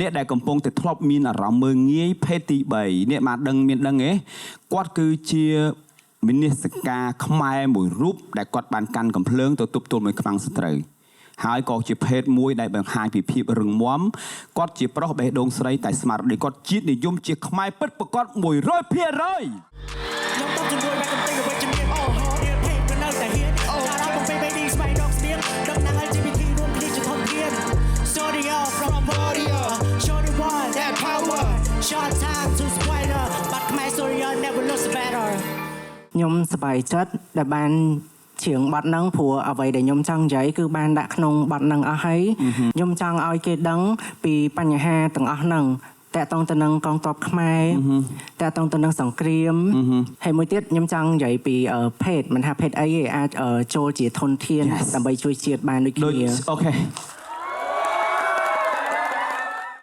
អ្នកដែលកំពុងតែធ្លាប់មានអារម្មណ៍មើងងាយភេទទី3អ្នកបានដឹងមានដឹងទេគាត់គឺជាវិនិស្សការខ្មែរមួយរូបដែលគាត់បានកាន់កំភ្លើងទៅទប់ទល់មួយខ្វាំងសត្រូវហើយក៏ជាភេទមួយដែលបង្ហាញពីភាពរឹងមាំគាត់ជាប្រុសបេះដូងស្រីតែស្មារតីគាត់ជាតិនិយមជាខ្មែរពិតប្រាកដ 100%Short time to spoiler, but my story never looks better. ខ្ញុំសប្បាយចិត្តដែលបានជាងបាត់នឹងព្រោះអ្វីដែលខ្ញុំចង់និយាយគឺបានដាក់ក្នុងបាត់នឹងអស់ហើយខ្ញុំចង់ឲ្យគេដឹងពីបញ្ហាទាំងអស់ហ្នឹងតាក់ទងទៅនឹងកងទ័ពខ្មែរតាក់ទងទៅនឹងសង្គ្រាមហើយមួយទៀតខ្ញុំចង់និយាយពីភេទមិនថាភេទអីទេអាចចូលជាធនធានដើម្បីជួយជាតិបានដូចគ្នាអូខេ